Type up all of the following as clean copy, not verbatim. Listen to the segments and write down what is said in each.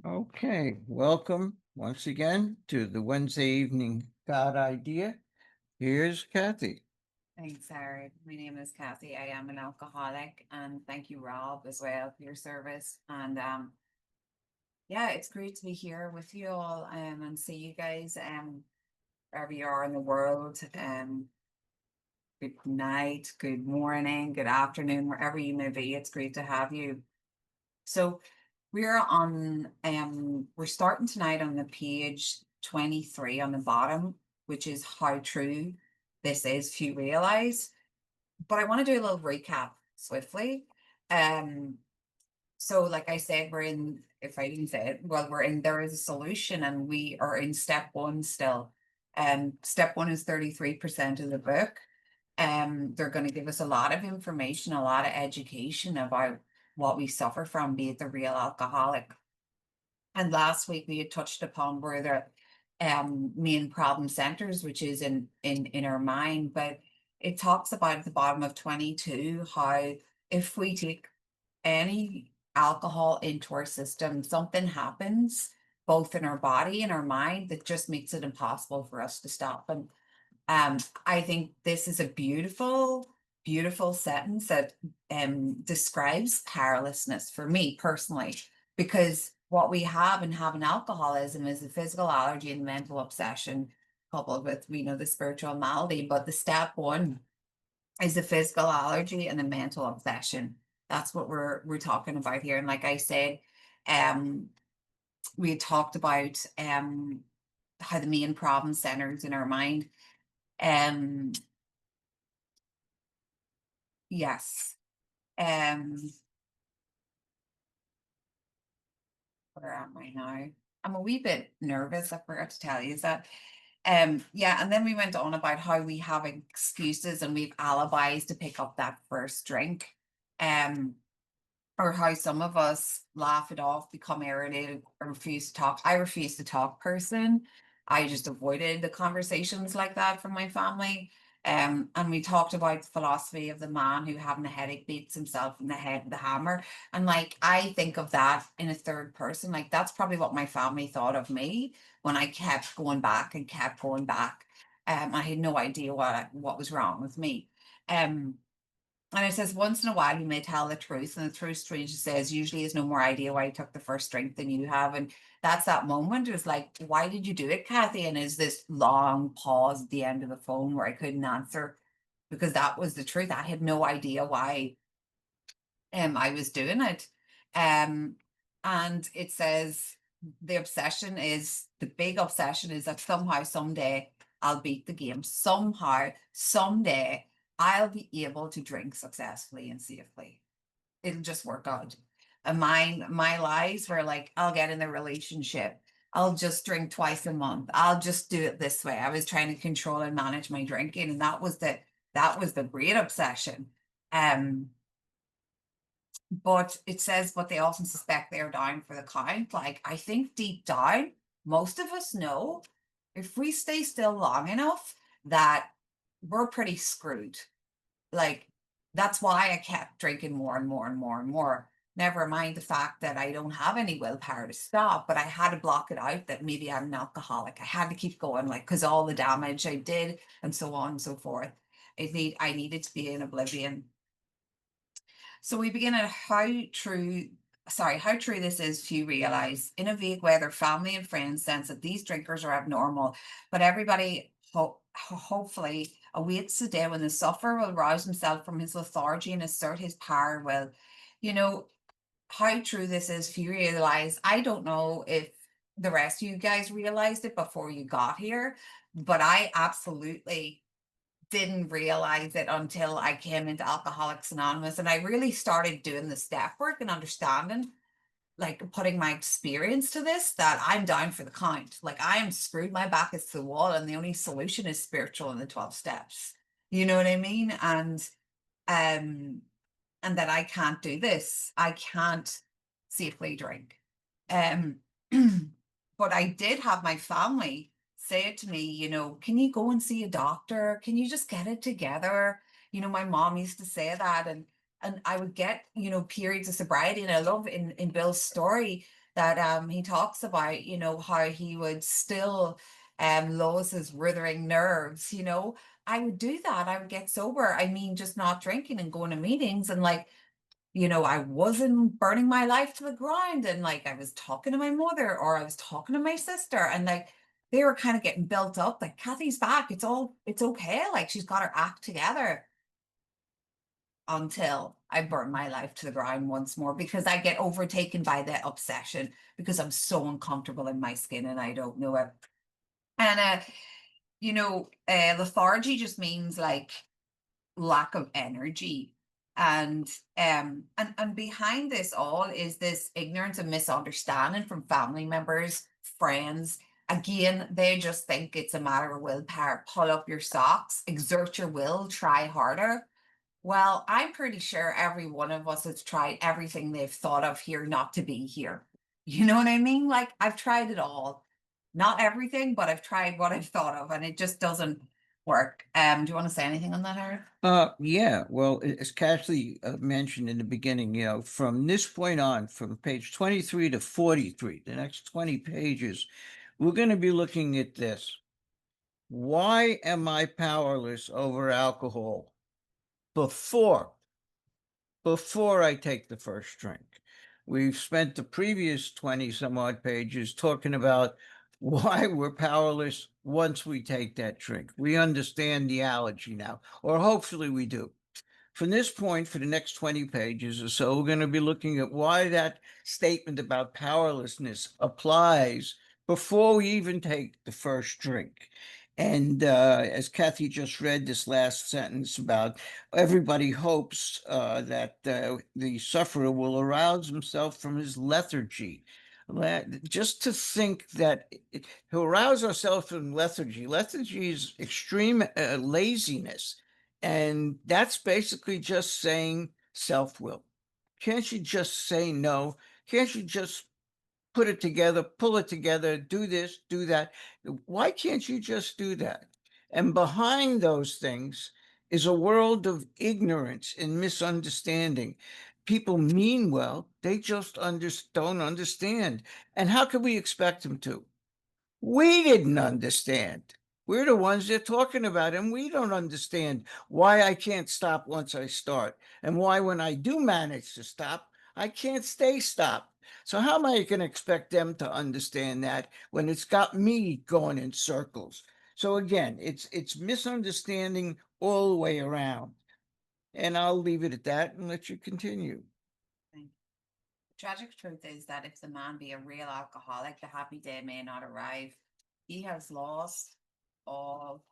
Okay, welcome once again to the Wednesday evening God idea. Here's Kathy. Thanks, Sarah. My name is Kathy. I am an alcoholic, and thank you, Rob, as well for your service. And yeah, it's great to be here with you all and see you guys wherever you are in the world. Good night, good morning, good afternoon, wherever you may be. It's great to have you. So we're starting tonight on the page 23 on the bottom, which is how true this is, few realize. But I want to do a little recap swiftly. Um, so like I said, we're in, if I didn't say it, well, we're in there is a solution and we are in step one still. Step one is 33% of the book. They're going to give us a lot of information, a lot of education about what we suffer from, be it the real alcoholic. And last week we had touched upon where the main problem centers, which is in our mind, but it talks about at the bottom of 22 how if we take any alcohol into our system, something happens both in our body and our mind that just makes it impossible for us to stop. And I think this is a beautiful, beautiful sentence that describes powerlessness for me personally, because what we have in having alcoholism is the physical allergy and mental obsession coupled with, we know, the spiritual malady. But the step one is the physical allergy and the mental obsession. That's what we're talking about here. And like I said, um, we talked about how the main problem centers in our mind. Um, yes. Um, where am I now? I'm a wee bit nervous, I forgot to tell you, is that yeah, and then we went on about how we have excuses and we've alibis to pick up that first drink. Um, or how some of us laugh it off, become irritated, or refuse to talk. I refuse to talk person. I just avoided the conversations like that from my family. And we talked about the philosophy of the man who having a headache beats himself in the head with a hammer. And like I think of that in a third person. Like that's probably what my family thought of me when I kept going back and kept going back. I had no idea what was wrong with me. Um, and it says, once in a while, you may tell the truth. And the truth, strange says, usually has no more idea why you took the first drink than you have. And that's that moment. It was like, why did you do it, Kathy? And is this long pause at the end of the phone where I couldn't answer because that was the truth. I had no idea why I was doing it. Um, and it says the big obsession is that somehow, someday, I'll beat the game. Somehow, someday, I'll be able to drink successfully and safely. It'll just work out. And my lies were like, I'll get in a relationship. I'll just drink twice a month. I'll just do it this way. I was trying to control and manage my drinking, and that was the great obsession. Um, but it says, but they also suspect they're down for the count. Like, I think deep down, most of us know if we stay still long enough that we're pretty screwed. Like, that's why I kept drinking more and more and more and more. Never mind the fact that I don't have any willpower to stop, but I had to block it out that maybe I'm an alcoholic. I had to keep going, like, because all the damage I did and so on and so forth. I needed to be in oblivion. So we begin at how true this is few realize. In a vague way, their family and friends sense that these drinkers are abnormal, but everybody hopefully awaits the day when the sufferer will rouse himself from his lethargy and assert his power will. You know, how true this is few realize. I don't know if the rest of you guys realized it before you got here, but I absolutely didn't realize it until I came into Alcoholics Anonymous and I really started doing the step work and understanding, like putting my experience to this, that I'm down for the count. Like I am screwed, my back is to the wall, and the only solution is spiritual in the 12 steps. You know what I mean? Um and that I can't do this. I can't safely drink. Um, but I did have my family say it to me, can you go and see a doctor? Can you just get it together? My mom used to say that, and I would get, periods of sobriety. And I love in Bill's story, that he talks about, you know, how he would still lose his withering nerves, you know. I would do that. I would get sober. I mean, just not drinking and going to meetings and like, you know, I wasn't burning my life to the ground, and like I was talking to my mother or I was talking to my sister, and like they were kind of getting built up, like Kathy's back, it's okay, like she's got her act together, until I burn my life to the ground once more because I get overtaken by that obsession because I'm so uncomfortable in my skin and I don't know it. And you know, lethargy just means like lack of energy. And behind this all is this ignorance and misunderstanding from family members, friends. Again, they just think it's a matter of willpower. Pull up your socks, exert your will, try harder. Well, I'm pretty sure every one of us has tried everything they've thought of here not to be here. You know what I mean? Like I've tried it all. Not everything, but I've tried what I've thought of and it just doesn't work. Do you want to say anything on that, Aaron? Yeah, well, as Kathy mentioned in the beginning, you know, from this point on, from page 23 to 43, the next 20 pages, we're going to be looking at this. Why am I powerless over alcohol before I take the first drink? We've spent the previous 20 some odd pages talking about why we're powerless once we take that drink. We understand the allergy now, or hopefully we do. From this point, for the next 20 pages or so, we're going to be looking at why that statement about powerlessness applies before we even take the first drink. And as Kathy just read this last sentence about everybody hopes that the sufferer will arouse himself from his lethargy. Just to think that to arouse ourselves from lethargy, lethargy is extreme laziness. And that's basically just saying self-will. Can't you just say no? Can't you just put it together, pull it together, do this, do that? Why can't you just do that? And behind those things is a world of ignorance and misunderstanding. People mean well, they just don't understand. And how can we expect them to? We didn't understand. We're the ones they're talking about, and we don't understand why I can't stop once I start, and why when I do manage to stop, I can't stay stopped. So how am I going to expect them to understand that when it's got me going in circles? So again, it's misunderstanding all the way around. And I'll leave it at that and let you continue. The tragic truth is that if the man be a real alcoholic, the happy day may not arrive. He has lost all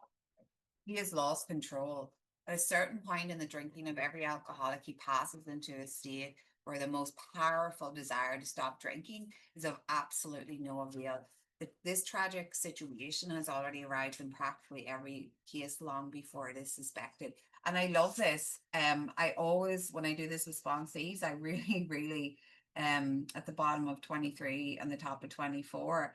He has lost control. At a certain point in the drinking of every alcoholic, he passes into a state where the most powerful desire to stop drinking is of absolutely no avail. This tragic situation has already arrived in practically every case long before it is suspected. And I love this. I always, when I do this with sponsees, I really, really, at the bottom of 23 and the top of 24,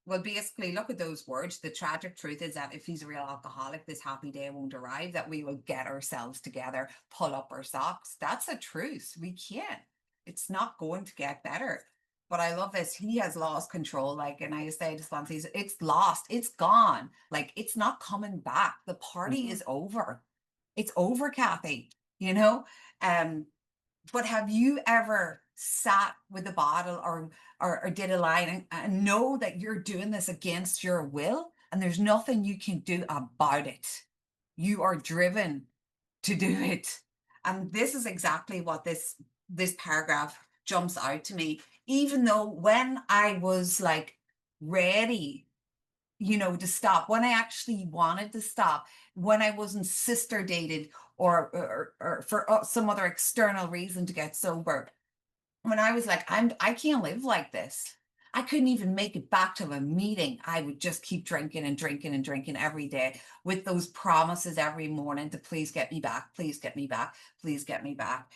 well, basically, look at those words. The tragic truth is that if he's a real alcoholic, this happy day won't arrive, that we will get ourselves together, pull up our socks. That's the truth. We can't. It's not going to get better. But I love this. He has lost control. Like, and I say to sponsors, it's lost, it's gone. Like, it's not coming back. The party is over. It's over, Kathy, you know? Um, but have you ever sat with a bottle or did a line and know that you're doing this against your will and there's nothing you can do about it? You are driven to do it. And this is exactly what this paragraph jumps out to me. Even though when I was like ready, you know, to stop, when I actually wanted to stop, when I wasn't sister dated or for some other external reason to get sober, when I was like, I can't live like this. I couldn't even make it back to a meeting. I would just keep drinking and drinking and drinking every day with those promises every morning to please get me back, please get me back, please get me back.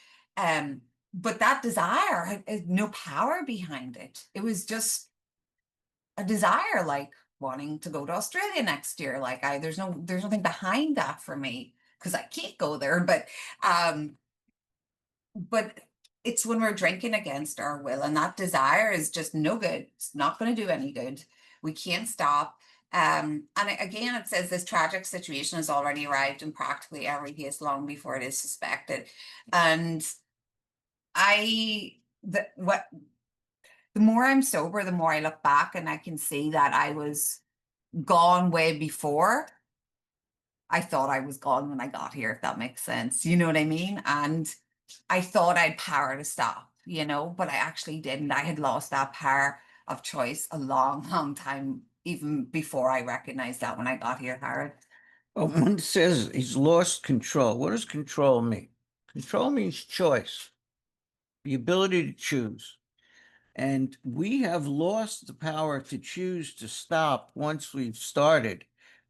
But that desire had no power behind it. It was just a desire, like wanting to go to Australia next year. Like there's nothing behind that for me because I can't go there. But it's when we're drinking against our will, and that desire is just no good. It's not going to do any good. We can't stop. Again, it says this tragic situation has already arrived in practically every case long before it is suspected. And the more I'm sober, the more I look back and I can see that I was gone way before I thought I was gone when I got here, if that makes sense. You know what I mean? And I thought I'd power to stop, but I actually didn't. I had lost that power of choice a long, long time, even before I recognized that when I got here, Harold. Well, one says he's lost control. What does control mean? Control means choice, the ability to choose. And we have lost the power to choose to stop once we've started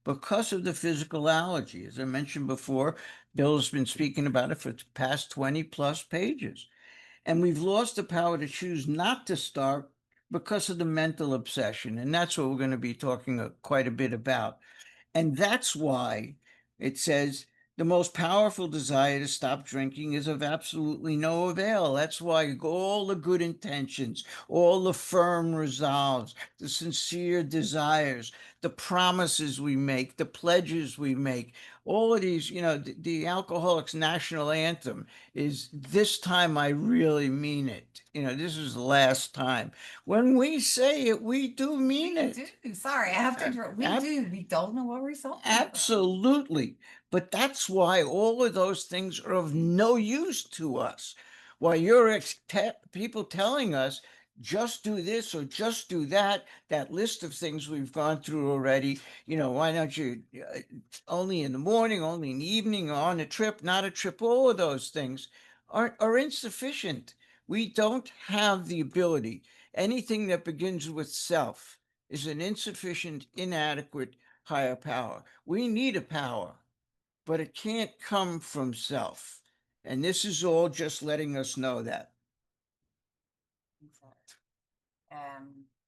because of the physical allergy. As I mentioned before, Bill's been speaking about it for the past 20 plus pages. And we've lost the power to choose not to start because of the mental obsession. And that's what we're going to be talking quite a bit about. And that's why it says the most powerful desire to stop drinking is of absolutely no avail. That's why all the good intentions, all the firm resolves, the sincere desires, the promises we make, the pledges we make, all of these, the Alcoholics National Anthem is this time I really mean it. This is the last time. When we say it, we do mean it. Sorry, I have to interrupt. We do. We don't know what we're talking about. Absolutely. But that's why all of those things are of no use to us. Why you're people telling us just do this or just do that, that list of things we've gone through already. Why don't you only in the morning, only in the evening, on a trip, not a trip, all of those things are insufficient. We don't have the ability. Anything that begins with self is an insufficient, inadequate higher power. We need a power, but it can't come from self. And this is all just letting us know that.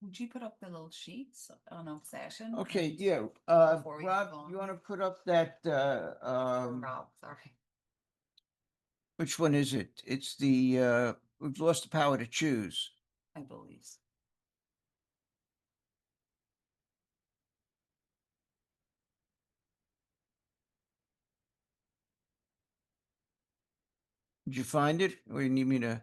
Would you put up the little sheets on obsession? Okay, And yeah. before we Rob, move on. you want to put up that, Rob, sorry. which one is it? It's the, we've lost the power to choose. I believe so. Did you find it? Or you need me to?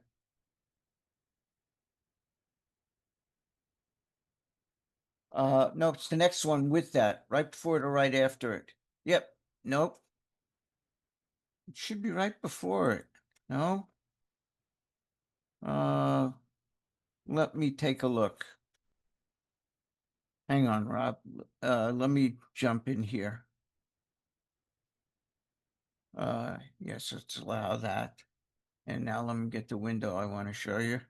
No, it's the next one with that, right before it or right after it. Yep. Nope. It should be right before it. No? Let me take a look. Hang on, Rob. Let me jump in here. Yes, let's allow that. And now let me get the window I want to show you.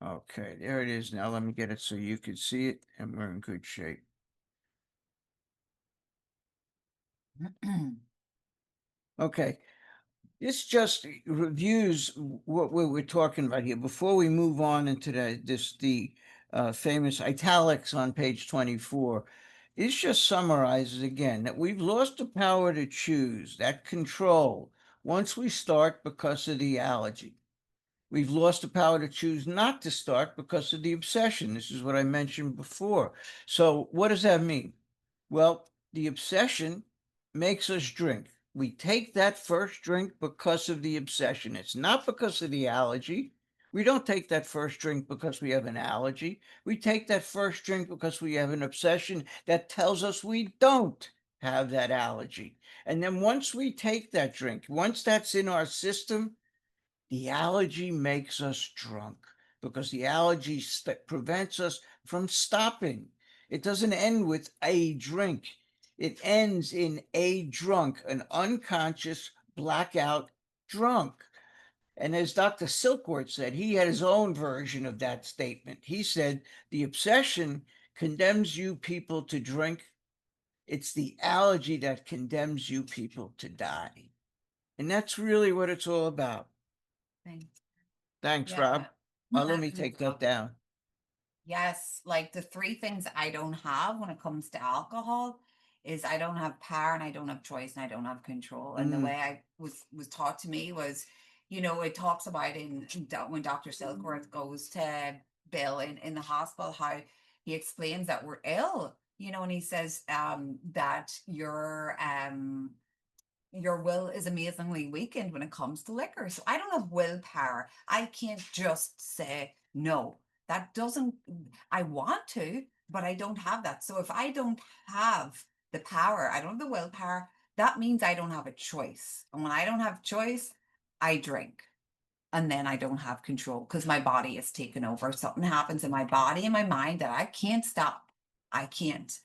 Okay, there it is. Now let me get it so you can see it and we're in good shape. Okay, this just reviews what we were talking about here. Before we move on into the famous italics on page 24, this just summarizes again that we've lost the power to choose, that control, once we start because of the allergy. We've lost the power to choose not to start because of the obsession. This is what I mentioned before. So what does that mean? Well, the obsession makes us drink. We take that first drink because of the obsession. It's not because of the allergy. We don't take that first drink because we have an allergy. We take that first drink because we have an obsession that tells us we don't have that allergy. And then once we take that drink, once that's in our system, the allergy makes us drunk because the allergy prevents us from stopping. It doesn't end with a drink. It ends in a drunk, an unconscious blackout drunk. And as Dr. Silkworth said, he had his own version of that statement. He said, the obsession condemns you people to drink. It's the allergy that condemns you people to die. And that's really what it's all about. Thanks. Thanks, Yeah, Rob. Let me no take that problem. down. Yes, like the three things I don't have when it comes to alcohol is I don't have power and I don't have choice and I don't have control. And the Mm, way I was taught to me was, it talks about when Dr. Silkworth goes to Bill in the hospital, how he explains that we're ill, and he says that your will is amazingly weakened when it comes to liquor. So I don't have willpower. I can't just say no. That doesn't, I want to, but I don't have that. So if I don't have the power, I don't have the willpower, that means I don't have a choice. And when I don't have choice, I drink. And then I don't have control because my body is taken over. Something happens in my body and my mind that I can't stop. I can't.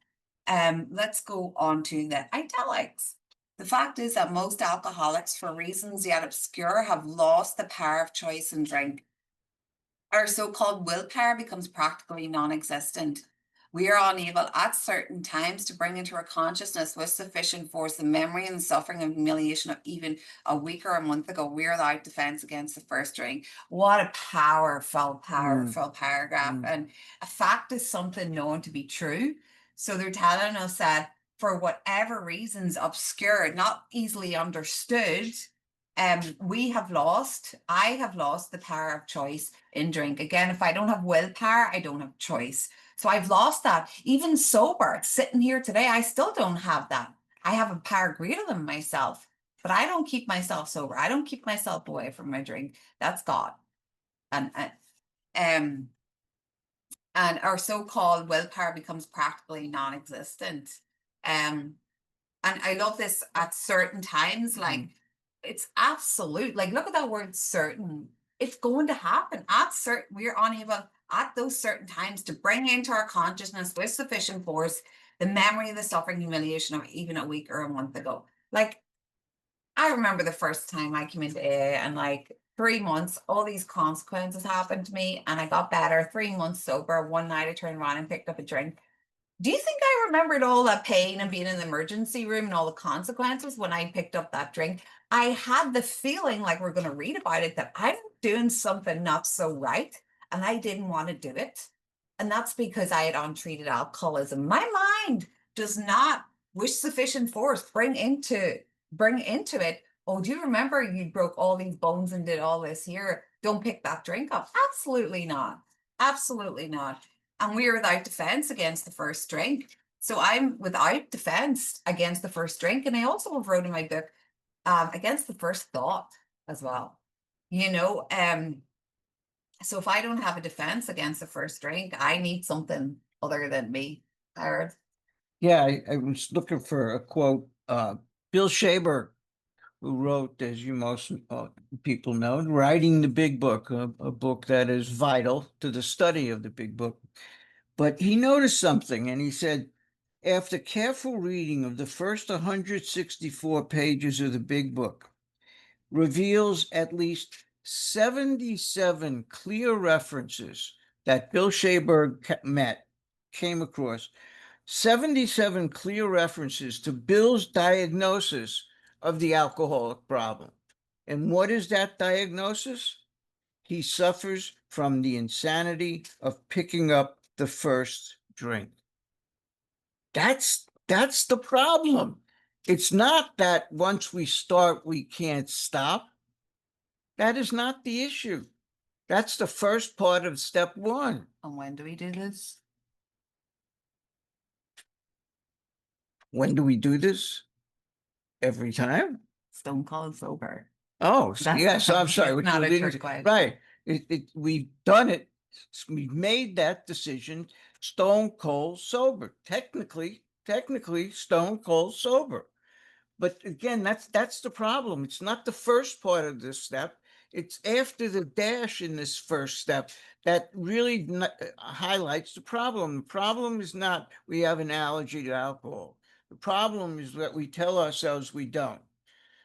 Let's go on to the italics. The fact is that most alcoholics, for reasons yet obscure, have lost the power of choice in drink. Our so-called willpower becomes practically non-existent. We are unable at certain times to bring into our consciousness with sufficient force the memory and suffering and humiliation of even a week or a month ago. We are without defense against the first drink. What a powerful paragraph. mm. And a fact is something known to be true. So they're telling us that for whatever reasons obscure, not easily understood, I have lost the power of choice in drink. Again, if I don't have willpower, I don't have choice. So I've lost that. Even sober, sitting here today, I still don't have that. I have a power greater than myself, but I don't keep myself sober. I don't keep myself away from my drink. That's God. And um and our so-called willpower becomes practically non-existent. Um and I love this at certain times, like it's absolute. Like, look at that word certain. It's going to happen at certain, we're unable at those certain times to bring into our consciousness with sufficient force the memory of the suffering, humiliation of even a week or a month ago. Like, I remember the first time I came into AA and like 3 months, all these consequences happened to me and I got better. 3 months sober. One night I turned around and picked up a drink. Do you think I remembered all that pain and being in the emergency room and all the consequences when I picked up that drink? I had the feeling, like we're going to read about it, that I'm doing something not so right and I didn't want to do it. And that's because I had untreated alcoholism. My mind does not, with sufficient force, bring into it. Oh, do you remember you broke all these bones and did all this here? Don't pick that drink up. Absolutely not. Absolutely not. And we are without defense against the first drink. So I'm without defense against the first drink. And I also have wrote in my book against the first thought as well. You know, so if I don't have a defense against the first drink, I need something other than me. Howard. Yeah, I was looking for a quote. Bill Shaber, who wrote, as you most people know, Writing the Big Book, a book that is vital to the study of the Big Book. But he noticed something, and he said, after careful reading of the first 164 pages of the Big Book, reveals at least 77 clear references that Bill Shaberg came across, 77 clear references to Bill's diagnosis of the alcoholic problem. And what is that diagnosis? He suffers from the insanity of picking up the first drink. That's the problem. It's not that once we start, we can't stop. That is not the issue. That's the first part of step one. And when do we do this? When do we do this? Every time? Stone cold sober. Oh, That's yes, I'm sorry. it's What not you a didn't, trick question. right. We've done it. We've made that decision stone cold sober. Technically stone cold sober. But again, that's the problem. It's not the first part of this step. It's after the dash in this first step that really highlights the problem. The problem is not we have an allergy to alcohol. The problem is that we tell ourselves we don't.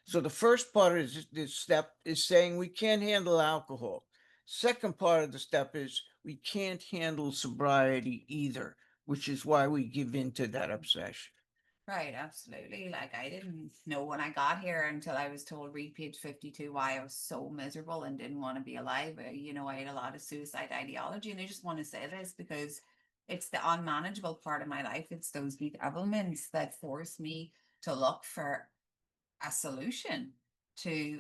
So the first part of this step is saying we can't handle alcohol. Second part of the step is we can't handle sobriety either, which is why we give in to that obsession. Right, absolutely. Like I didn't know when I got here until I was told read page 52 why I was so miserable and didn't want to be alive. You know, I had a lot of suicide ideology, and I just want to say this because it's the unmanageable part of my life. It's those elements that force me to look for a solution to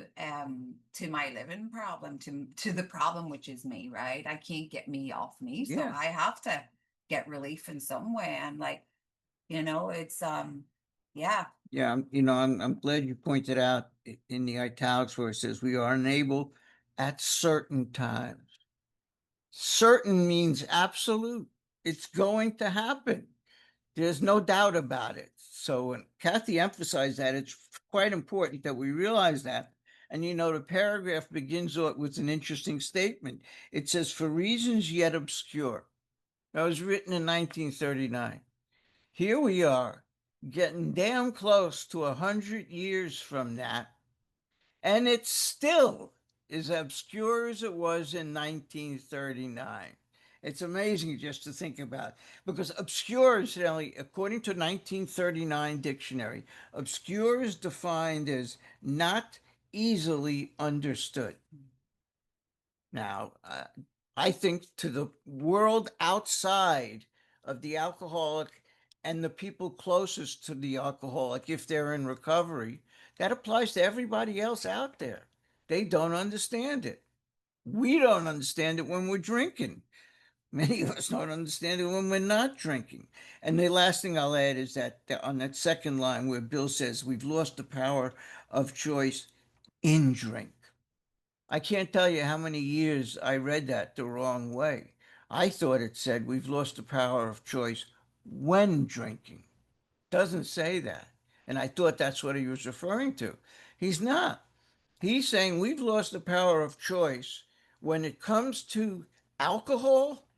my living problem, to the problem which is me, right? I can't get me off me, so Yeah. I have to get relief in some way. And like, it's yeah. Yeah, I'm glad you pointed out in the italics where it says we are unable at certain times. Certain means absolute. It's going to happen. There's no doubt about it. So when Kathy emphasized that, it's quite important that we realize that. And the paragraph begins with an interesting statement. It says, for reasons yet obscure. That was written in 1939. Here we are, getting damn close to 100 years from that, and it still is obscure as it was in 1939. It's amazing just to think about, because obscure is only, according to 1939 dictionary, obscure is defined as not easily understood. Now, I think to the world outside of the alcoholic and the people closest to the alcoholic, if they're in recovery, that applies to everybody else out there. They don't understand it. We don't understand it when we're drinking. Many of us don't understand it when we're not drinking. And the last thing I'll add is that on that second line where Bill says we've lost the power of choice in drink. I can't tell you how many years I read that the wrong way. I thought it said we've lost the power of choice when drinking. Doesn't say that. And I thought that's what he was referring to. He's not. He's saying we've lost the power of choice when it comes to alcohol.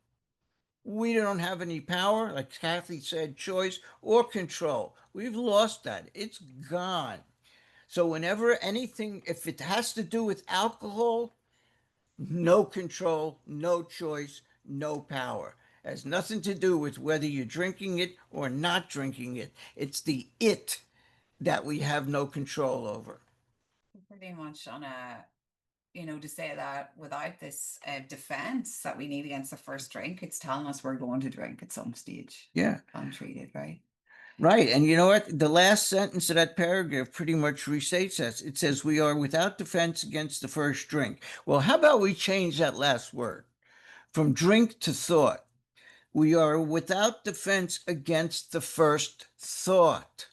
We don't have any power, like Kathy said, choice or control. We've lost that. It's gone. So whenever anything, if it has to do with alcohol, no control, no choice, no power. It has nothing to do with whether you're drinking it or not drinking it. It's the it that we have no control over. Pretty much on a, to say that without this defense that we need against the first drink, it's telling us we're going to drink at some stage Yeah, untreated, right? right. And you know what? The last sentence of that paragraph pretty much restates that. It says, we are without defense against the first drink. Well, how about we change that last word from drink to thought? We are without defense against the first thought.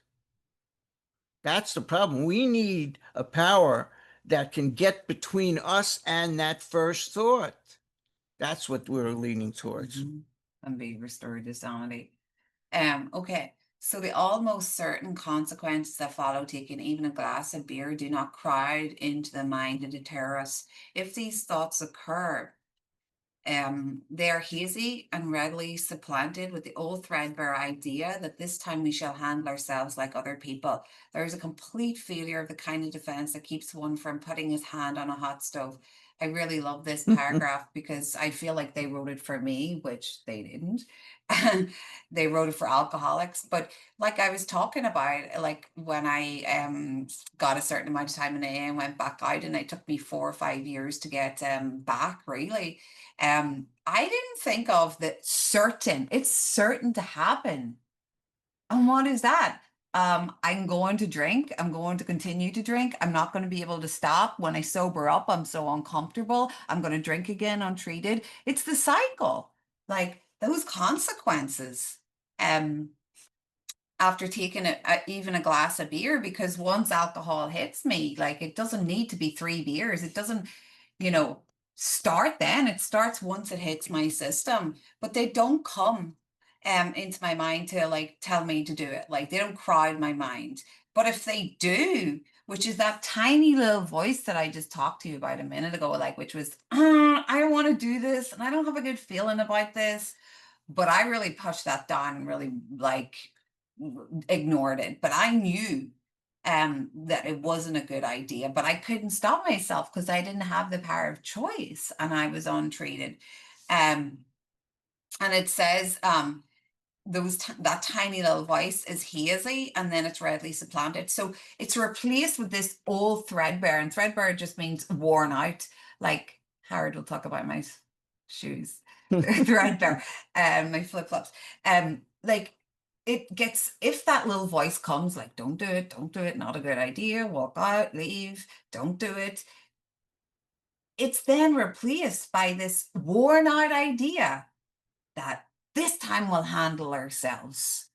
That's the problem. We need a power that can get between us and that first thought. That's what we're leaning towards. And be restored to sanity. Okay. So the almost certain consequences that follow taking even a glass of beer do not crowd into the mind and deter us. If these thoughts occur, they are hazy and readily supplanted with the old threadbare idea that this time we shall handle ourselves like other people. There is a complete failure of the kind of defense that keeps one from putting his hand on a hot stove. I really love this paragraph because I feel like they wrote it for me, which they didn't. And they wrote it for alcoholics. But like I was talking about, like when I got a certain amount of time in AA and went back out, and it took me 4 or 5 years to get back, really. I didn't think of that it's certain to happen. And what is that? I'm going to drink. I'm going to continue to drink. I'm not going to be able to stop. When I sober up, I'm so uncomfortable. I'm going to drink again untreated. It's the cycle. Like those consequences. After taking even a glass of beer, because once alcohol hits me, like it doesn't need to be 3 beers. It doesn't, you know, start then. It starts once it hits my system, but they don't come into my mind to like tell me to do it. Like they don't crowd my mind. But if they do, which is that tiny little voice that I just talked to you about a minute ago, like which was, I don't want to do this and I don't have a good feeling about this. But I really pushed that down and really like ignored it. But I knew that it wasn't a good idea, but I couldn't stop myself because I didn't have the power of choice and I was untreated. And it says, that tiny little voice is hazy, and then it's redly supplanted. So it's replaced with this old threadbare, and threadbare just means worn out. Like Howard will talk about my shoes, threadbare, my flip flops. Like it gets, if that little voice comes like, don't do it, not a good idea, walk out, leave, don't do it. It's then replaced by this worn out idea that this time we'll handle ourselves.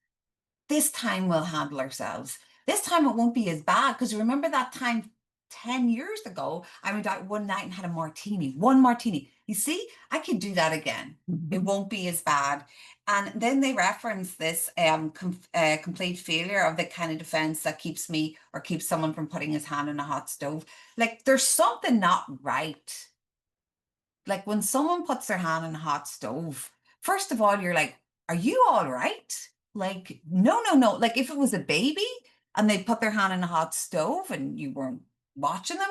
This time we'll handle ourselves. This time it won't be as bad. Because remember that time 10 years ago, I went out one night and had a martini, one martini. You see, I could do that again. It won't be as bad. And then they reference this complete failure of the kind of defense that keeps me or keeps someone from putting his hand in a hot stove. Like there's something not right. Like when someone puts their hand in a hot stove, first of all, you're like, are you all right? Like, no, no, no. Like if it was a baby and they put their hand in a hot stove and you weren't watching them,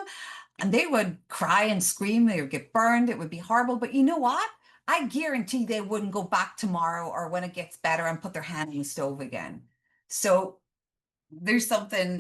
and they would cry and scream, they would get burned, it would be horrible. But you know what? I guarantee they wouldn't go back tomorrow or when it gets better and put their hand in the stove again. So there's something,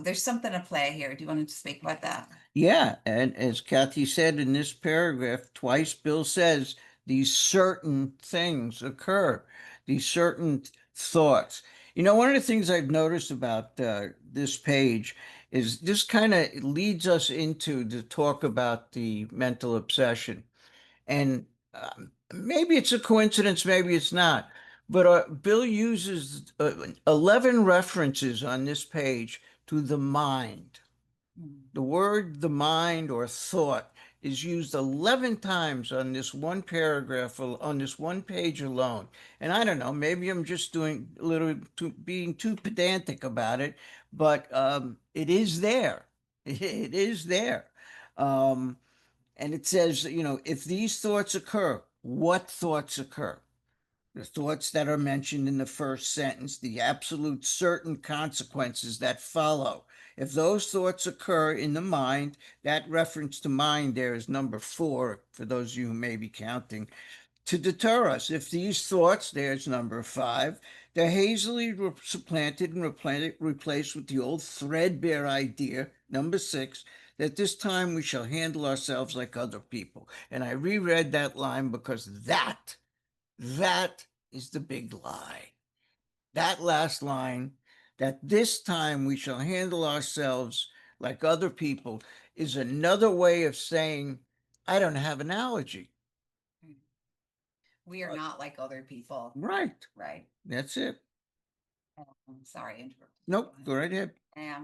there's something at play here. Do you want to speak about that? Yeah, and as Kathy said in this paragraph, twice Bill says these certain things occur, these certain thoughts. One of the things I've noticed about this page is this kind of leads us into the talk about the mental obsession. And maybe it's a coincidence, maybe it's not. But Bill uses 11 references on this page to the mind. The word the mind or thought is used 11 times on this one paragraph, on this one page alone. And I don't know, maybe I'm just doing a little being too pedantic about it, but it is there. It is there. Um, and it says, if these thoughts occur, what thoughts occur? The thoughts that are mentioned in the first sentence, the absolute certain consequences that follow. If those thoughts occur in the mind, that reference to mind there is number 4, for those of you who may be counting, to deter us. If these thoughts, there's number 5, they're hazily supplanted and replaced with the old threadbare idea, number 6, that this time we shall handle ourselves like other people. And I reread that line because that is the big lie. That last line, that this time we shall handle ourselves like other people, is another way of saying, I don't have an allergy. We are not like other people. Right. Right. That's it. I'm sorry, I interrupted. Nope. Go right ahead.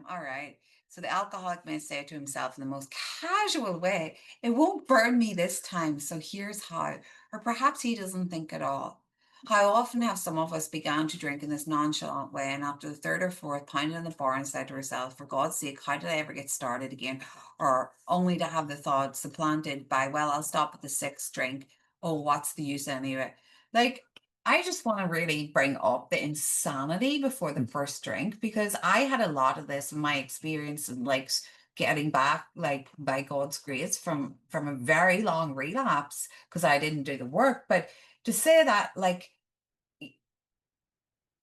All right. So the alcoholic may say to himself in the most casual way, it won't burn me this time, so here's how. Or perhaps he doesn't think at all. How often have some of us begun to drink in this nonchalant way, and after the third or fourth pounded in the bar and said to herself, for God's sake, how did I ever get started again? Or only to have the thought supplanted by, well, I'll stop at the 6th drink. Oh, what's the use anyway? Like, I just want to really bring up the insanity before the first drink, because I had a lot of this in my experience and like getting back, like by God's grace, from a very long relapse because I didn't do the work. But to say that, like,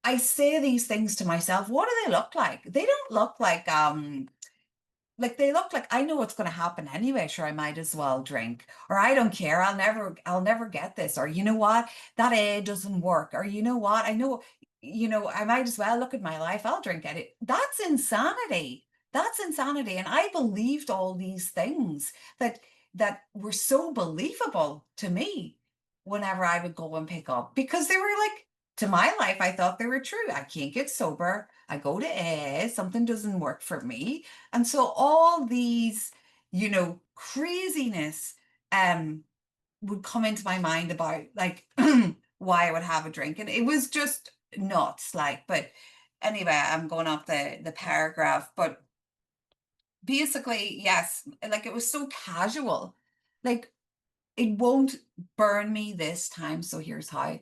I say these things to myself, what do they look like? They don't look like they look like I know what's going to happen anyway. Sure, I might as well drink, or I don't care. I'll never get this, or you know what, that A doesn't work, or you know what, I know, I might as well look at my life. I'll drink at it. That's insanity. That's insanity. And I believed all these things that were so believable to me whenever I would go and pick up, because they were like, to my life, I thought they were true. I can't get sober. I go to AA, something doesn't work for me. And so all these, craziness would come into my mind about like why I would have a drink. And it was just nuts. Like, but anyway, I'm going off the paragraph. But basically, yes, like it was so casual. Like, it won't burn me this time, so here's how.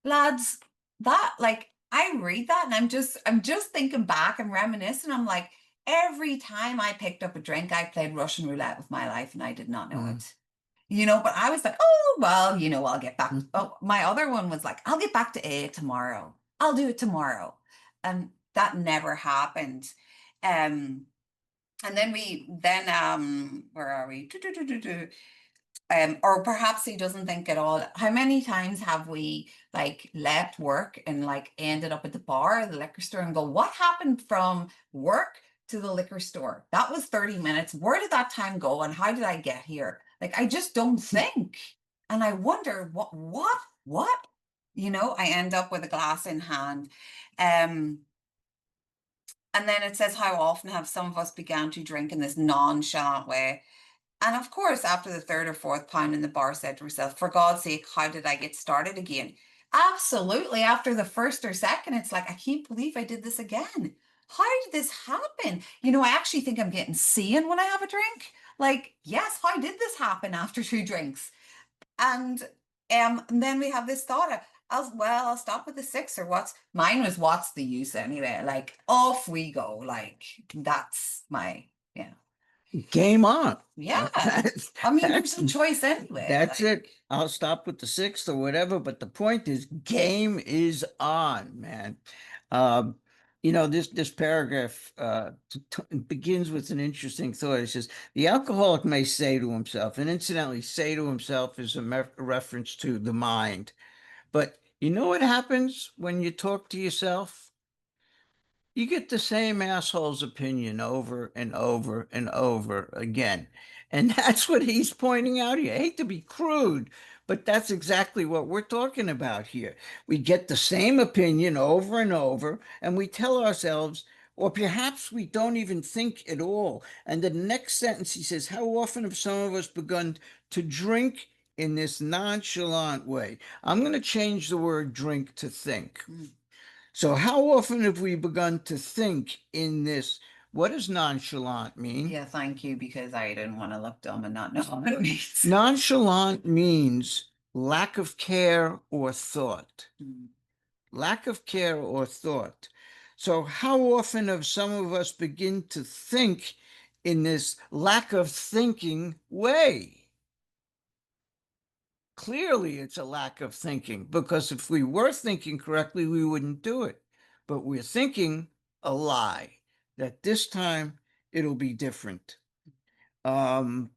Lads, that like I read that and I'm just thinking back and reminiscing. I'm like, every time I picked up a drink, I played Russian roulette with my life and I did not know it. but I was like, oh, well, I'll get back. Oh, my other one was like, I'll get back to A tomorrow. I'll do it tomorrow. And that never happened. Um, and where are we? Or perhaps he doesn't think at all. How many times have we like left work and like ended up at the bar, the liquor store, and go, what happened from work to the liquor store? That was 30 minutes. Where did that time go and how did I get here? Like I just don't think. And I wonder what? I end up with a glass in hand. Um, and then it says, how often have some of us began to drink in this nonchalant way? And of course, after the third or fourth pound in the bar, said to herself, for God's sake, how did I get started again? Absolutely. After the first or second, it's like, I can't believe I did this again. How did this happen? I actually think I'm getting sane when I have a drink. Like, yes, how did this happen after two drinks? And then we have this thought of, I'll stop with the six or mine was what's the use anyway? Like, off we go. Like, that's my, yeah. Game on. Yeah. That's, I mean, there's no choice anyway. that's Like, it. I'll stop with the sixth or whatever, but the point is game is on, man. Um, this paragraph begins with an interesting thought. It says, the alcoholic may say to himself, and incidentally, say to himself is a reference to the mind. But you know what happens when you talk to yourself? You get the same asshole's opinion over and over and over again. And that's what he's pointing out here. I hate to be crude, but that's exactly what we're talking about here. We get the same opinion over and over, and we tell ourselves, or perhaps we don't even think at all. And the next sentence he says, how often have some of us begun to drink in this nonchalant way? I'm going to change the word drink to think. So how often have we begun to think in this? What does nonchalant mean? yeah, thank you, because I didn't want to look dumb and not know what it means. Nonchalant means lack of care or thought. Mm. Lack of care or thought. So how often have some of us begin to think in this lack of thinking way? Clearly, it's a lack of thinking, because if we were thinking correctly, we wouldn't do it. But we're thinking a lie, that this time it'll be different. And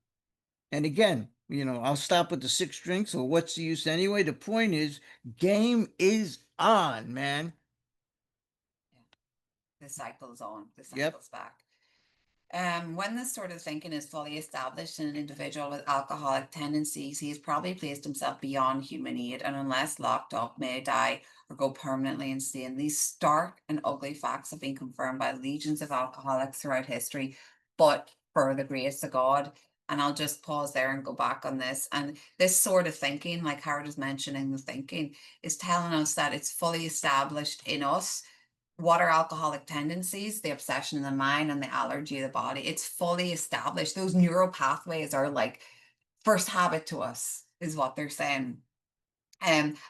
again, I'll stop with the six drinks, or what's the use anyway? The point is, game is on, man. The cycle's on, the Yep. cycle's back. When this sort of thinking is fully established in an individual with alcoholic tendencies, he has probably placed himself beyond human aid and, unless locked up, may die or go permanently insane. These stark and ugly facts have been confirmed by legions of alcoholics throughout history, but for the grace of God. And I'll just pause there and go back on this. And this sort of thinking, like Howard is mentioning, the thinking is telling us that it's fully established in us what are alcoholic tendencies, the obsession in the mind and the allergy of the body. It's fully established. Those neural pathways are like first habit to us, is what they're saying.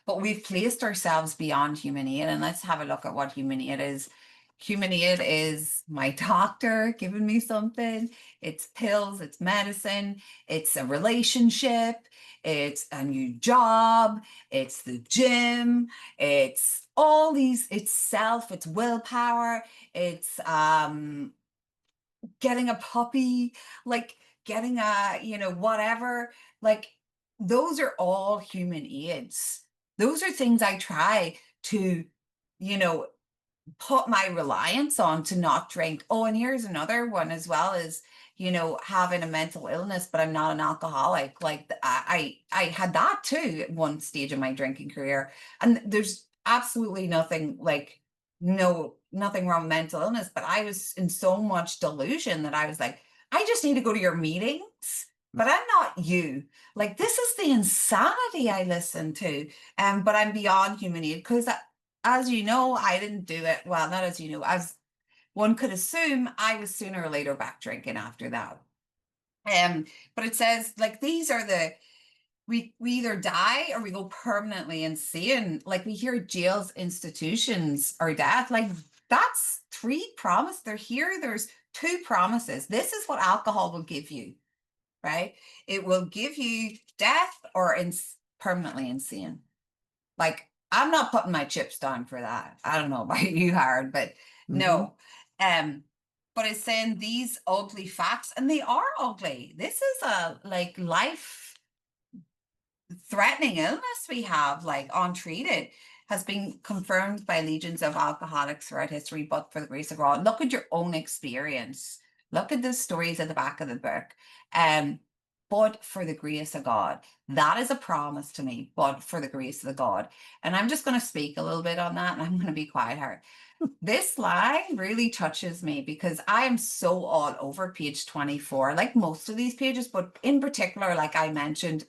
But we've placed ourselves beyond human aid, and let's have a look at what human aid is. Human aid is my doctor giving me something. It's pills, it's medicine, it's a relationship, it's a new job, it's the gym, it's all these, it's self, it's willpower, it's getting a puppy, like getting whatever. Like those are all human aids. Those are things I try to, you know, put my reliance on to not drink. Oh, and here's another one as well, is having a mental illness, but I'm not an alcoholic. Like I had that too at one stage of my drinking career, and there's absolutely nothing like nothing wrong with mental illness, but I was in so much delusion that I was like, I just need to go to your meetings, but I'm not you. Like, this is the insanity I listen to. But I'm beyond human aid, because as you know, I didn't do it. Well, not as you know, as one could assume, I was sooner or later back drinking after that. But it says, like, these are we either die or we go permanently insane. Like, we hear jails, institutions, or death. Like, that's three promises. They're here. There's two promises. This is what alcohol will give you. right? It will give you death or permanently insane. Like, I'm not putting my chips down for that. I don't know about you, Howard, but no. But it's saying these ugly facts, and they are ugly. This is a like life threatening illness we have, like untreated, has been confirmed by legions of alcoholics throughout history, but for the grace of God. Look at your own experience. Look at the stories at the back of the book. But for the grace of God. That is a promise to me, but for the grace of the God. And I'm just going to speak a little bit on that, and I'm going to be quiet here. This line really touches me because I am so all over page 24, like most of these pages, but in particular, like I mentioned,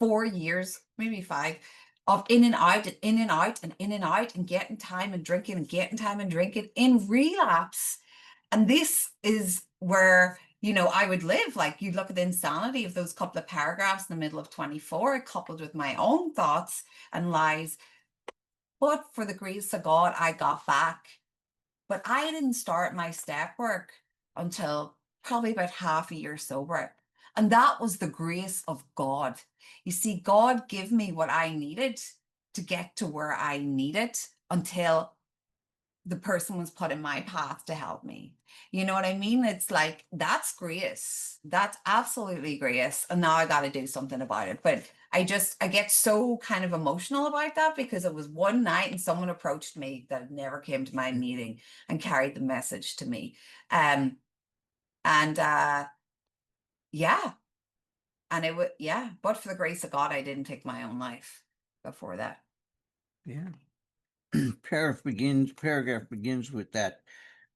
4 years, maybe 5, of in and out and in and out and in and out and getting time and drinking and getting time and drinking in relapse. And this is where, I would live. Like, you look at the insanity of those couple of paragraphs in the middle of 24, coupled with my own thoughts and lies. But for the grace of God, I got back. But I didn't start my step work until probably about half a year sober. And that was the grace of God. You see, God gave me what I needed to get to where I needed until the person was put in my path to help me. You know what I mean? It's like, that's grace. That's absolutely grace. And now I got to do something about it. But I get so kind of emotional about that because it was one night and someone approached me that never came to my meeting and carried the message to me. And yeah. And it would, yeah, but for the grace of God, I didn't take my own life before that. Yeah. Paragraph begins with that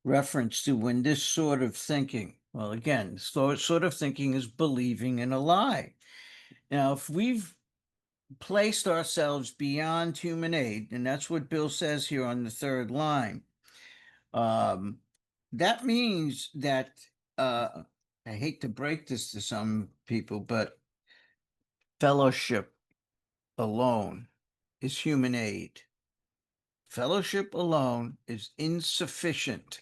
reference to when this sort of thinking, well, again, sort of thinking is believing in a lie. Now, if we've placed ourselves beyond human aid, and that's what Bill says here on the third line, that means that, I hate to break this to some people, but fellowship alone is human aid. Fellowship alone is insufficient.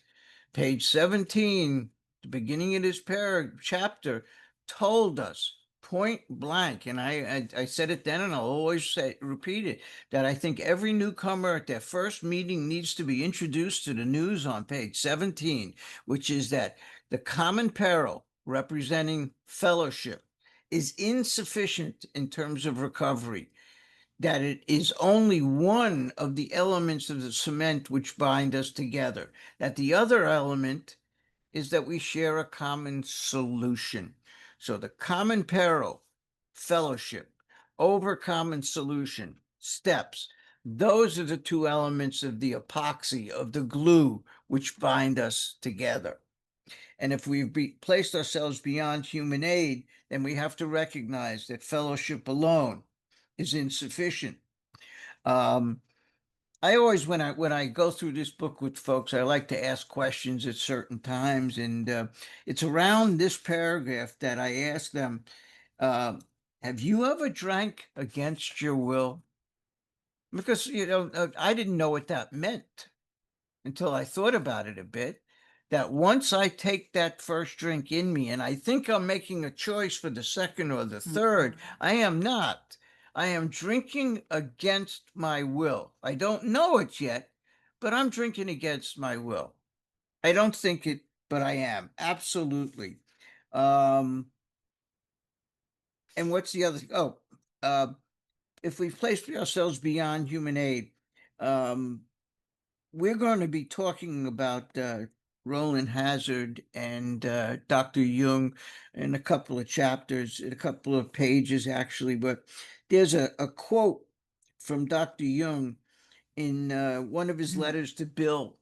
Page 17, the beginning of this chapter, told us point blank, and I said it then and I'll always repeat it, that I think every newcomer at their first meeting needs to be introduced to the news on page 17, which is that the common peril representing fellowship is insufficient in terms of recovery, that it is only one of the elements of the cement which bind us together, that the other element is that we share a common solution. So the common peril, fellowship, over common solution, steps, those are the two elements of the epoxy, of the glue, which bind us together. And if we've placed ourselves beyond human aid, then we have to recognize that fellowship alone is insufficient. I always, when I go through this book with folks, I like to ask questions at certain times, and it's around this paragraph that I ask them, have you ever drank against your will? Because, I didn't know what that meant until I thought about it a bit, that once I take that first drink in me and I think I'm making a choice for the second or the third, I am not. I am drinking against my will. I don't know it yet, but I'm drinking against my will. I don't think it, but I am. Absolutely. And what's the other? If we've placed ourselves beyond human aid, we're going to be talking about Roland Hazard and Dr. Jung in a couple of chapters, in a couple of pages, actually. But there's a quote from Dr. Jung in one of his letters to Bill.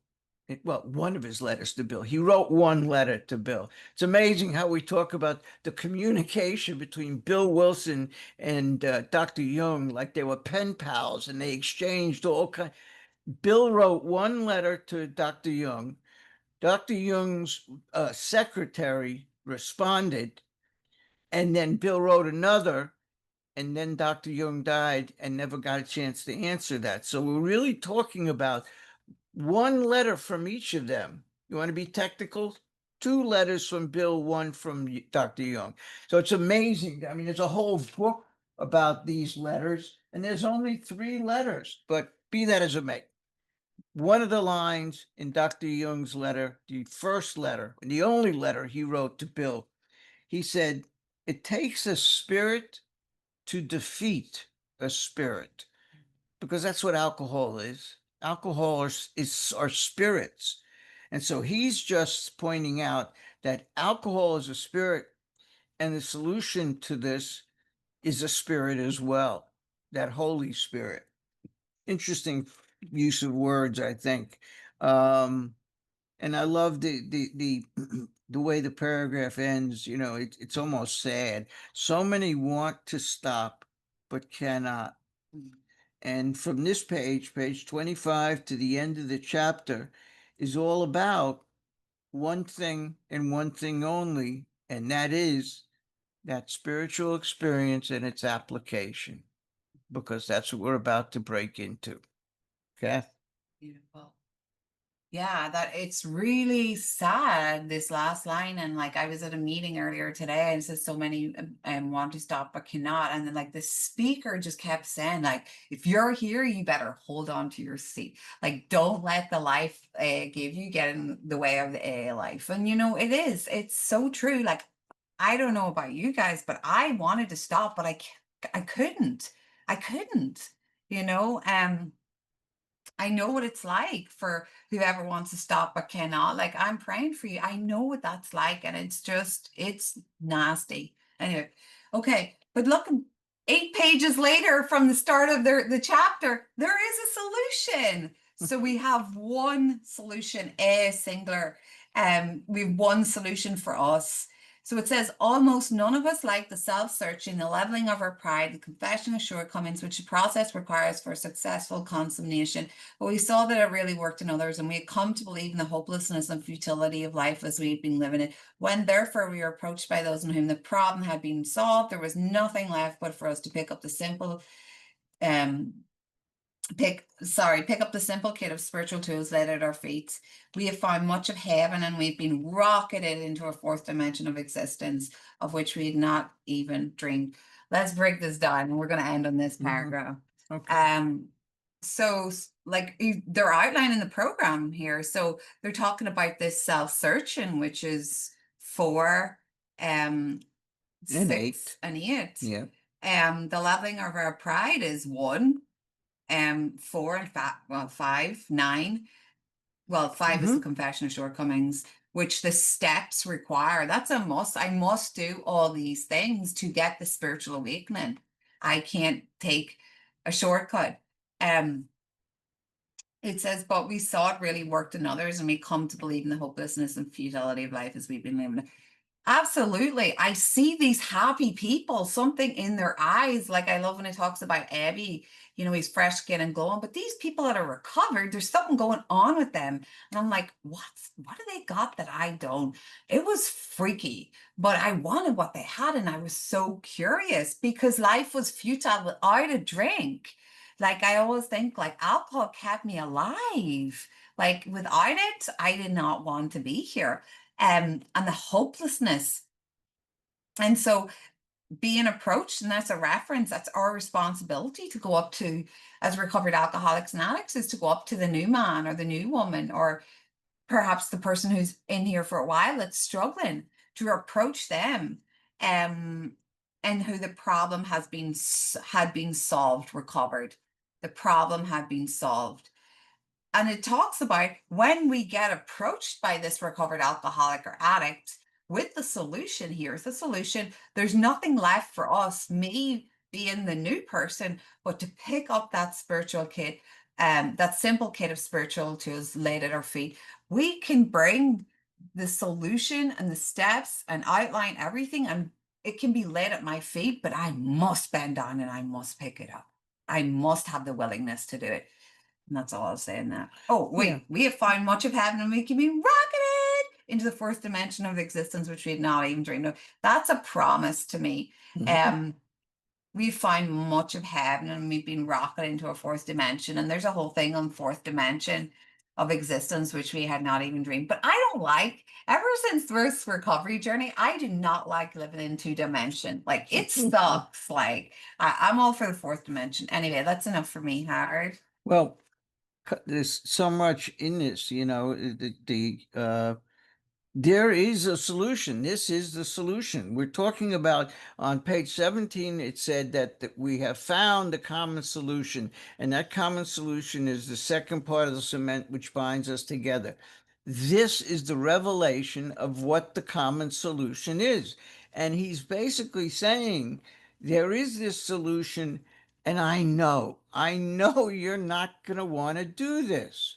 Well, one of his letters to Bill. He wrote one letter to Bill. It's amazing how we talk about the communication between Bill Wilson and Dr. Jung like they were pen pals and they exchanged all kinds. Bill wrote one letter to Dr. Jung. Dr. Jung's secretary responded, and then Bill wrote another, and then Dr. Jung died and never got a chance to answer that. So we're really talking about one letter from each of them. You want to be technical? 2 letters from Bill, 1 from Dr. Jung. So it's amazing. I mean, there's a whole book about these letters, and there's only 3 letters, but be that as it may. One of the lines in Dr. Jung's letter, the first letter, and the only letter he wrote to Bill, he said, "It takes a spirit to defeat a spirit," because that's what alcohol is. Alcohol are spirits. And so he's just pointing out that alcohol is a spirit, and the solution to this is a spirit as well, that Holy Spirit. Interesting use of words, I think. And I love the way the paragraph ends. You know, it's almost sad. So many want to stop, but cannot. And from this page 25 to the end of the chapter is all about one thing and one thing only, and that is that spiritual experience and its application, because that's what we're about to break into. Okay. Beautiful. Yeah, that it's really sad, this last line. And like, I was at a meeting earlier today and it says so many want to stop but cannot. And then like the speaker just kept saying, like, if you're here, you better hold on to your seat. Like, don't let the life give you get in the way of the AA life. And you know, it's so true. Like, I don't know about you guys, but I wanted to stop, but I couldn't. I couldn't, you know. I know what it's like for whoever wants to stop but cannot. Like, I'm praying for you. I know what that's like. And it's nasty. Anyway, okay. But look, 8 pages later from the start of the chapter, there is a solution. So we have one solution, a singular. We have one solution for us. So it says, almost none of us like the self-searching, the leveling of our pride, the confession of shortcomings, which the process requires for successful consummation. But we saw that it really worked in others, and we had come to believe in the hopelessness and futility of life as we had been living it. When therefore we were approached by those in whom the problem had been solved, there was nothing left but for us to pick up the simple pick up the simple kit of spiritual tools laid at our feet. We have found much of heaven, and we've been rocketed into a 4th dimension of existence of which we had not even dreamed. Let's break this down, and we're going to end on this paragraph. Okay. So like they're outlining the program here. So they're talking about this self-searching, which is 4, 6 8. and 8. Yeah. The leveling of our pride is 1. 4 and 5, 9. Well, 5 is the confession of shortcomings, which the steps require. That's a must. I must do all these things to get the spiritual awakening. I can't take a shortcut. It says, but we saw it really worked in others, and we come to believe in the hopelessness and futility of life as we've been living it. Absolutely. I see these happy people, something in their eyes. Like, I love when it talks about Abby, you know, he's fresh skin and glowing, but these people that are recovered, there's something going on with them. And I'm like, what do they got that I don't? It was freaky, but I wanted what they had. And I was so curious because life was futile without a drink. Like, I always think like alcohol kept me alive. Like, without it, I did not want to be here. And the hopelessness. And so being approached, and that's a reference, that's our responsibility to go up to, as recovered alcoholics and addicts, is to go up to the new man or the new woman, or perhaps the person who's in here for a while that's struggling, to approach them, and who the problem had been solved, recovered. The problem had been solved. And it talks about when we get approached by this recovered alcoholic or addict with the solution. Here's the solution. There's nothing left for us, me being the new person, but to pick up that spiritual kit, that simple kit of spiritual tools laid at our feet. We can bring the solution and the steps and outline everything, and it can be laid at my feet, but I must bend down and I must pick it up. I must have the willingness to do it. And that's all I'll say in that. Oh, wait, Yeah. we have found much of heaven, and we can be rocketed into the 4th dimension of existence, which we had not even dreamed of. That's a promise to me. We've found much of heaven, and we've been rocketed into a 4th dimension. And there's a whole thing on 4th dimension. of existence, which we had not even dreamed. But I don't like, ever since this recovery journey, I do not like living in 2 dimension. Like it sucks. Like I'm all for the fourth dimension. Anyway, that's enough for me, Howard. Well, there's so much in this, there is a solution. This is the solution. We're talking about on page 17, it said that we have found a common solution, and that common solution is the second part of the cement which binds us together. This is the revelation of what the common solution is. And he's basically saying there is this solution, and I know you're not going to want to do this.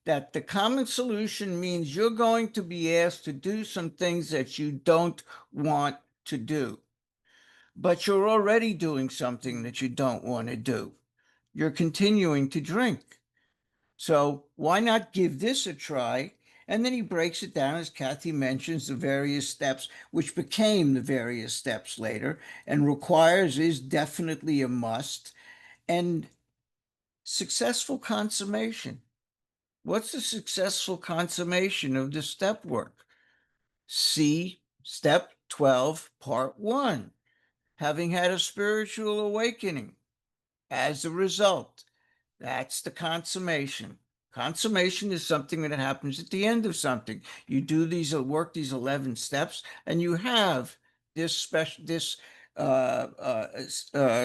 That the common solution means you're going to be asked to do some things that you don't want to do, but you're already doing something that you don't want to do. You're continuing to drink. So why not give this a try? And then he breaks it down, as Kathy mentions, the various steps, which became the various steps later, and requires is definitely a must, and successful consummation. What's the successful consummation of the step work? See step 12, part 1, having had a spiritual awakening. As a result, that's the consummation. Consummation is something that happens at the end of something. You do these work, these 11 steps, and you have this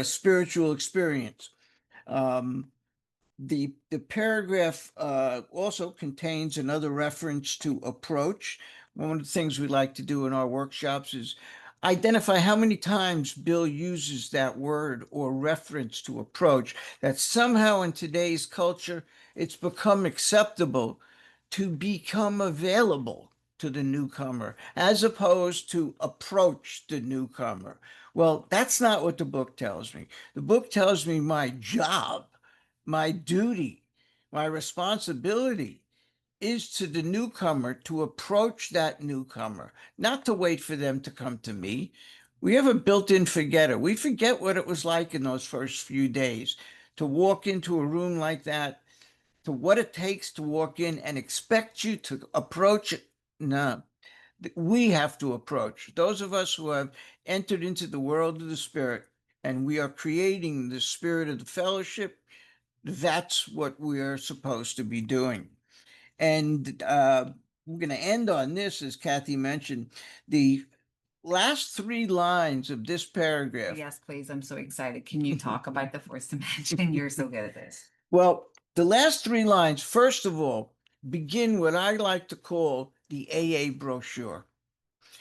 spiritual experience. The paragraph also contains another reference to approach. One of the things we like to do in our workshops is identify how many times Bill uses that word or reference to approach, that somehow in today's culture, it's become acceptable to become available to the newcomer as opposed to approach the newcomer. Well, that's not what the book tells me. The book tells me my job, my duty, my responsibility is to the newcomer to approach that newcomer, not to wait for them to come to me. We have a built-in forgetter. We forget what it was like in those first few days to walk into a room like that, to what it takes to walk in and expect you to approach it. No, we have to approach. Those of us who have entered into the world of the spirit and we are creating the spirit of the fellowship, that's what we're supposed to be doing. And we're going to end on this, as Kathy mentioned, the last 3 lines of this paragraph. Yes, please. I'm so excited. Can you talk about the fourth dimension? You're so good at this. Well, the last 3 lines, first of all, begin what I like to call the AA brochure.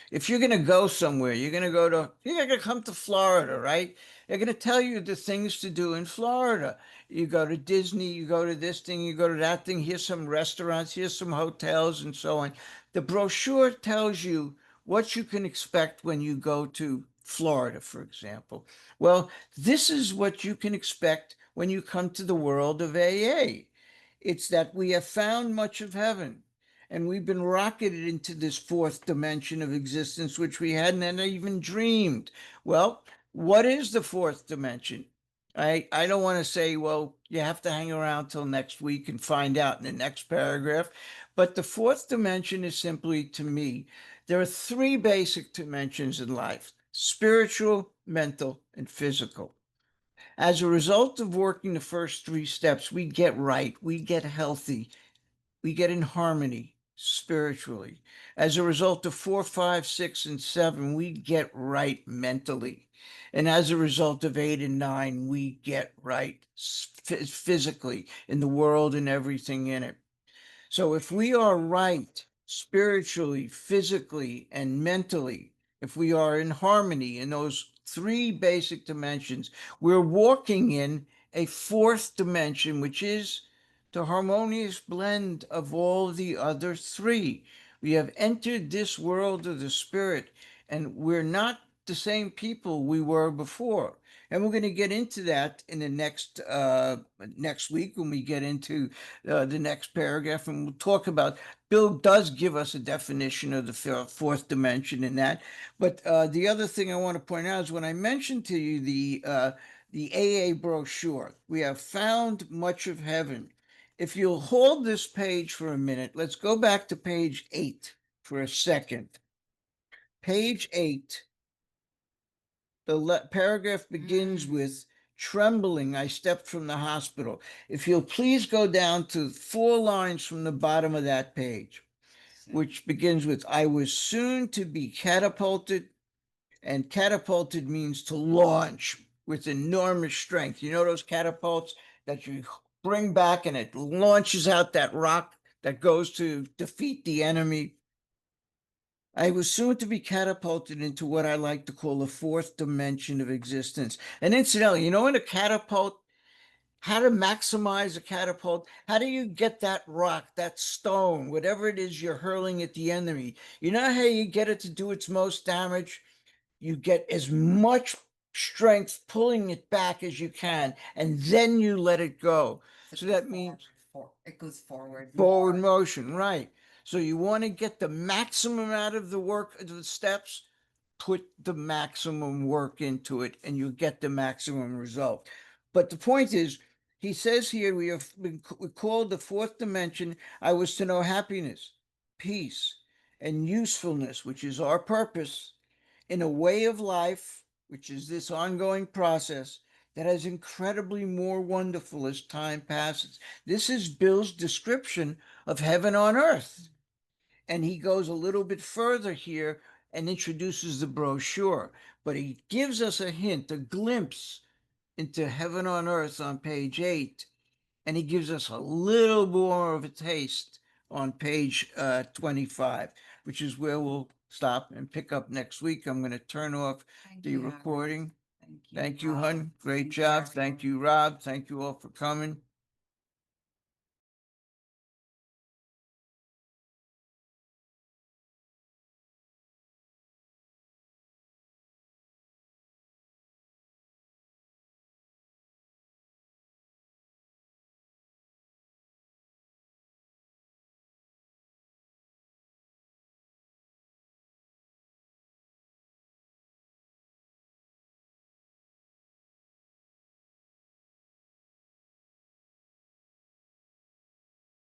If you're going to go somewhere, you're going to come to Florida, right? They're going to tell you the things to do in Florida. You go to Disney, you go to this thing, you go to that thing. Here's some restaurants, here's some hotels, and so on. The brochure tells you what you can expect when you go to Florida, for example. Well, this is what you can expect when you come to the world of AA. It's that we have found much of heaven and we've been rocketed into this fourth dimension of existence, which we hadn't even dreamed. Well, what is the fourth dimension? I don't want to say, well, you have to hang around till next week and find out in the next paragraph. But the fourth dimension is simply, to me, there are 3 basic dimensions in life: spiritual, mental, and physical. As a result of working the first 3 steps, we get right, we get healthy, we get in harmony spiritually. As a result of 4, 5, 6, and 7, we get right mentally. And as a result of 8 and 9, we get right physically in the world and everything in it. So if we are right spiritually, physically, and mentally, if we are in harmony in those 3 basic dimensions, we're walking in a 4th dimension, which is the harmonious blend of all the other 3. We have entered this world of the spirit, and we're not the same people we were before. And we're going to get into that in the next week when we get into the next paragraph, and we'll talk about. Bill does give us a definition of the 4th dimension in that. But the other thing I want to point out is when I mentioned to you the AA brochure, we have found much of heaven. if you'll hold this page for a minute, let's go back to page 8 for a second. Page 8, the paragraph begins with, trembling, I stepped from the hospital. If you'll please go down to 4 lines from the bottom of that page, which begins with, I was soon to be catapulted, and catapulted means to launch with enormous strength. You know those catapults that you bring back and it launches out that rock that goes to defeat the enemy? I was soon to be catapulted into what I like to call the 4th dimension of existence. And incidentally, you know, in a catapult, how to maximize a catapult, how do you get that rock, that stone, whatever it is you're hurling at the enemy? You know how you get it to do its most damage? You get as much strength pulling it back as you can, and then you let it go. So that means it goes forward. forward more. motion, right? So you want to get the maximum out of the work of the steps, put the maximum work into it, and you get the maximum result. But the point is, he says here, we have been called the 4th dimension. I was to know happiness, peace, and usefulness, which is our purpose, in a way of life, which is this ongoing process that is incredibly more wonderful as time passes. This is Bill's description of heaven on earth. And he goes a little bit further here and introduces the brochure, but he gives us a hint, a glimpse into heaven on earth on page 8, and he gives us a little more of a taste on page 25, which is where we'll stop and pick up next week. I'm going to turn off Thank the you, Howard. recording. Thank you, Rob. hun. Great Thank you, job. everyone. Thank you, Rob. Thank you all for coming.